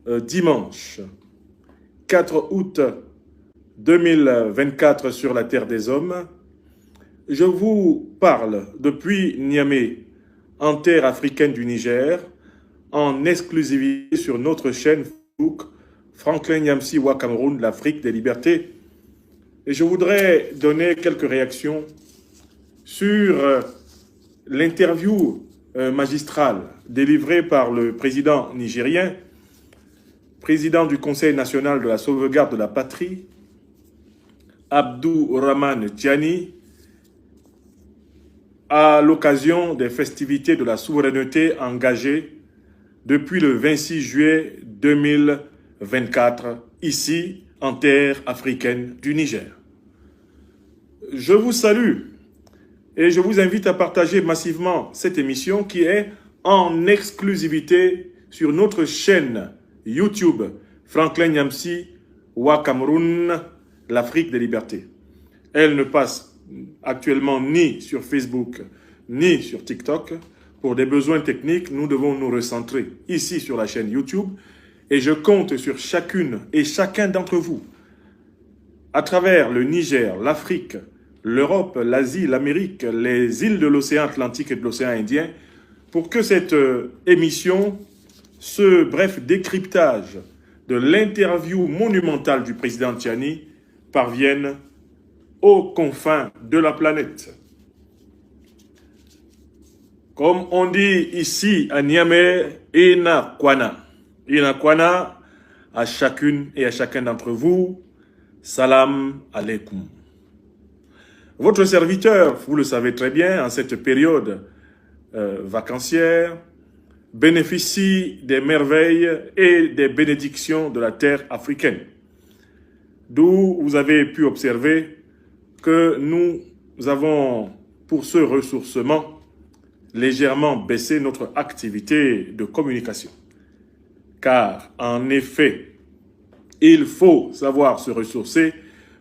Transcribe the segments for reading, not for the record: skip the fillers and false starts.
dimanche 4 août 2024 sur la Terre des Hommes. Je vous parle depuis Niamey, en terre africaine du Niger, en exclusivité sur notre chaîne Facebook Franklin Nyamsi Wa Cameroun, l'Afrique des libertés. Et je voudrais donner quelques réactions sur l'interview magistrale délivrée par le président nigérien, président du Conseil national de la sauvegarde de la patrie, Abdourahmane Tiani, à l'occasion des festivités de la souveraineté engagées depuis le 26 juillet 2024, ici, en terre africaine du Niger. Je vous salue et je vous invite à partager massivement cette émission qui est en exclusivité sur notre chaîne YouTube Franklin Nyamsi Wa Cameroun, l'Afrique des libertés. Elle ne passe actuellement ni sur Facebook ni sur TikTok. Pour des besoins techniques, nous devons nous recentrer ici sur la chaîne YouTube et je compte sur chacune et chacun d'entre vous à travers le Niger, l'Afrique, l'Europe, l'Asie, l'Amérique, les îles de l'océan Atlantique et de l'océan Indien pour que cette émission, ce bref décryptage de l'interview monumentale du président Tiani parvienne aux confins de la planète. Comme on dit ici à Niamey, Ina Kwana. Ina Kwana à chacune et à chacun d'entre vous. Salam alaikum. Votre serviteur, vous le savez très bien, en cette période vacancière, bénéficie des merveilles et des bénédictions de la terre africaine. D'où vous avez pu observer que nous avons, pour ce ressourcement, légèrement baissé notre activité de communication. Car, en effet, il faut savoir se ressourcer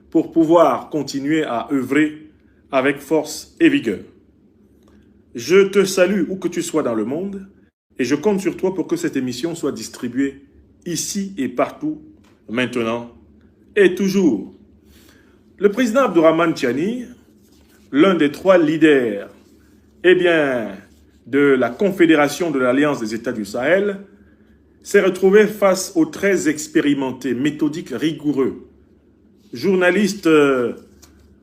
pour pouvoir continuer à œuvrer avec force et vigueur. Je te salue où que tu sois dans le monde et je compte sur toi pour que cette émission soit distribuée ici et partout, maintenant et toujours. Le président Abdourahmane Tiani, l'un des 3 leaders de la Confédération de l'Alliance des États du Sahel, s'est retrouvé face aux très expérimentés, méthodiques, rigoureux journaliste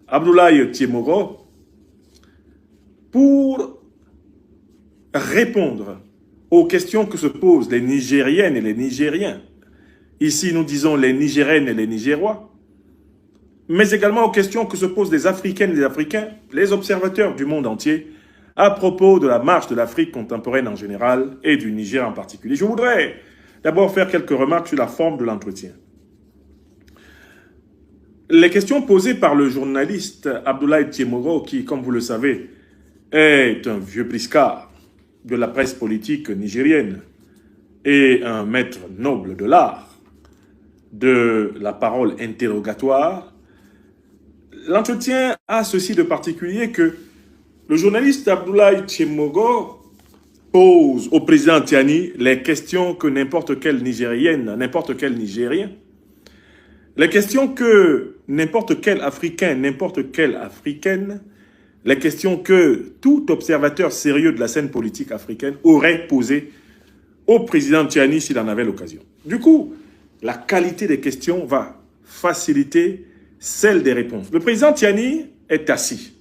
Abdoulaye Tiemoro pour répondre aux questions que se posent les Nigériennes et les Nigériens. Ici, nous disons les Nigériennes et les Nigérois, mais également aux questions que se posent les Africaines et les Africains, les observateurs du monde entier, à propos de la marche de l'Afrique contemporaine en général et du Niger en particulier. Je voudrais d'abord faire quelques remarques sur la forme de l'entretien. Les questions posées par le journaliste Abdoulaye Tiemoro, qui, comme vous le savez, est un vieux briscard de la presse politique nigérienne et un maître noble de l'art, de la parole interrogatoire, l'entretien a ceci de particulier que le journaliste Abdoulaye Tiemoro pose au président Tiani les questions que n'importe quelle Nigérienne, n'importe quel Nigérien, les questions que n'importe quel Africain, n'importe quelle Africaine, les questions que tout observateur sérieux de la scène politique africaine aurait posées au président Tiani s'il en avait l'occasion. Du coup, la qualité des questions va faciliter celle des réponses. Le président Tiani est assis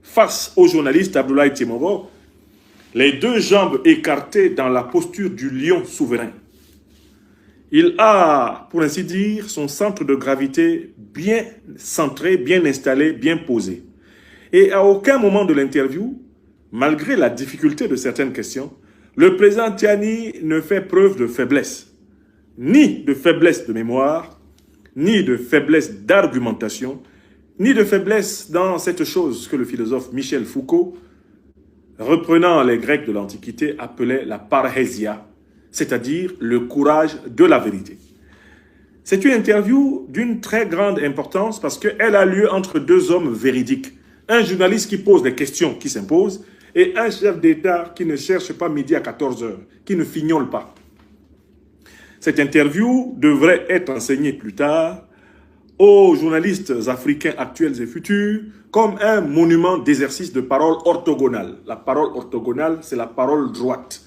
face au journaliste Abdoulaye Tiemoro, les 2 jambes écartées dans la posture du lion souverain. Il a, pour ainsi dire, son centre de gravité bien centré, bien installé, bien posé. Et à aucun moment de l'interview, malgré la difficulté de certaines questions, le président Tiani ne fait preuve de faiblesse, ni de faiblesse de mémoire, ni de faiblesse d'argumentation, ni de faiblesse dans cette chose que le philosophe Michel Foucault, reprenant les Grecs de l'Antiquité, appelait la parrhésia, c'est-à-dire le courage de la vérité. C'est une interview d'une très grande importance parce qu'elle a lieu entre 2 hommes véridiques. Un journaliste qui pose des questions qui s'imposent et un chef d'État qui ne cherche pas midi à 14 h, qui ne fignole pas. Cette interview devrait être enseignée plus tard aux journalistes africains actuels et futurs comme un monument d'exercice de parole orthogonale. La parole orthogonale, c'est la parole droite.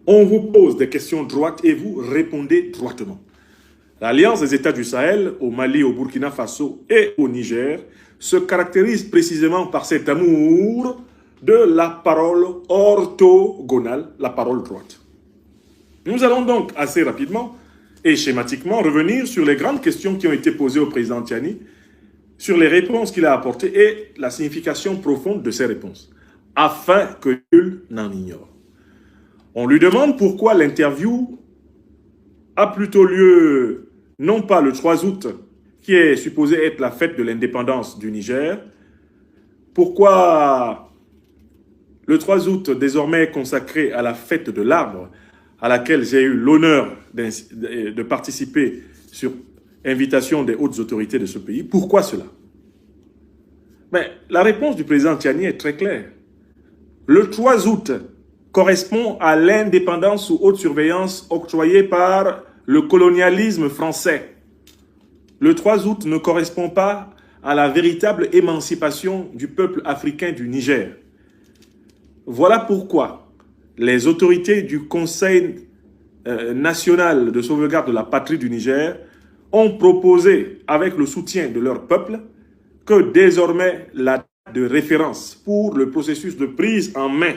On vous pose des questions droites et vous répondez droitement. L'Alliance des États du Sahel, au Mali, au Burkina Faso et au Niger, se caractérise précisément par cet amour de la parole orthogonale, la parole droite. Nous allons donc assez rapidement et schématiquement revenir sur les grandes questions qui ont été posées au président Tiani, sur les réponses qu'il a apportées et la signification profonde de ces réponses, afin que nul n'en ignore. On lui demande pourquoi l'interview a plutôt lieu, non pas le 3 août, qui est supposé être la fête de l'indépendance du Niger, pourquoi le 3 août désormais consacré à la fête de l'arbre, à laquelle j'ai eu l'honneur de participer sur invitation des hautes autorités de ce pays. Pourquoi cela? Mais la réponse du président Tiani est très claire. Le 3 août correspond à l'indépendance sous haute surveillance octroyée par le colonialisme français. Le 3 août ne correspond pas à la véritable émancipation du peuple africain du Niger. Voilà pourquoi les autorités du Conseil national de sauvegarde de la patrie du Niger ont proposé, avec le soutien de leur peuple, que désormais la date de référence pour le processus de prise en main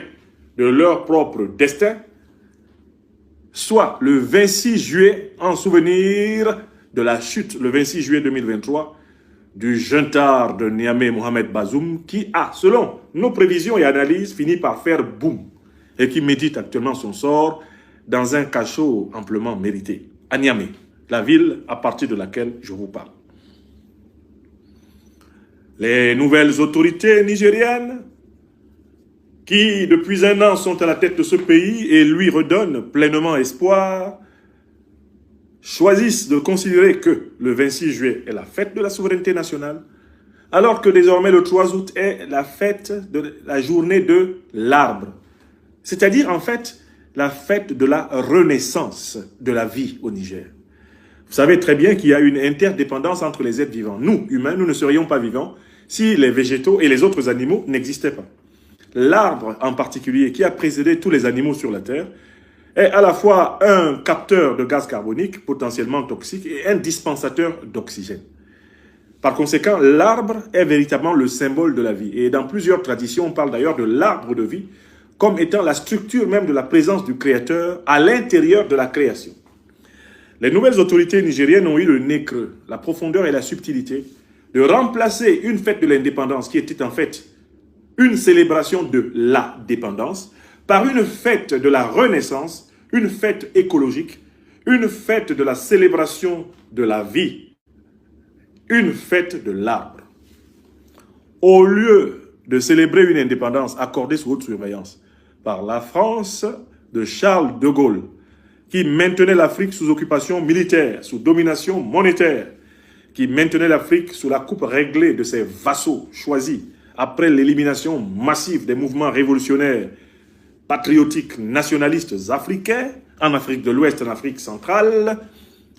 de leur propre destin soit le 26 juillet, en souvenir de la chute, le 26 juillet 2023, du juntard de Niamey Mohamed Bazoum, qui a, selon nos prévisions et analyses, fini par faire boum, et qui médite actuellement son sort dans un cachot amplement mérité, à Niamey, la ville à partir de laquelle je vous parle. Les nouvelles autorités nigériennes, qui depuis un an sont à la tête de ce pays et lui redonnent pleinement espoir, choisissent de considérer que le 26 juillet est la fête de la souveraineté nationale, alors que désormais le 3 août est la fête de la journée de l'arbre. C'est-à-dire en fait la fête de la renaissance de la vie au Niger. Vous savez très bien qu'il y a une interdépendance entre les êtres vivants. Nous, humains, nous ne serions pas vivants si les végétaux et les autres animaux n'existaient pas. L'arbre en particulier, qui a précédé tous les animaux sur la Terre, est à la fois un capteur de gaz carbonique potentiellement toxique et un dispensateur d'oxygène. Par conséquent, l'arbre est véritablement le symbole de la vie. Et dans plusieurs traditions, on parle d'ailleurs de l'arbre de vie comme étant la structure même de la présence du Créateur à l'intérieur de la création. Les nouvelles autorités nigériennes ont eu le nez creux, la profondeur et la subtilité de remplacer une fête de l'indépendance qui était en fait une célébration de la dépendance par une fête de la renaissance, une fête écologique, une fête de la célébration de la vie, une fête de l'arbre. Au lieu de célébrer une indépendance accordée sous haute surveillance par la France de Charles de Gaulle, qui maintenait l'Afrique sous occupation militaire, sous domination monétaire, qui maintenait l'Afrique sous la coupe réglée de ses vassaux choisis après l'élimination massive des mouvements révolutionnaires patriotiques nationalistes africains, en Afrique de l'Ouest, en Afrique centrale,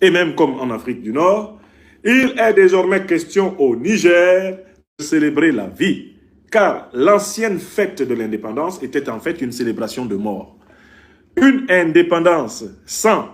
et même comme en Afrique du Nord, il est désormais question au Niger de célébrer la vie, car l'ancienne fête de l'indépendance était en fait une célébration de mort. Une indépendance sans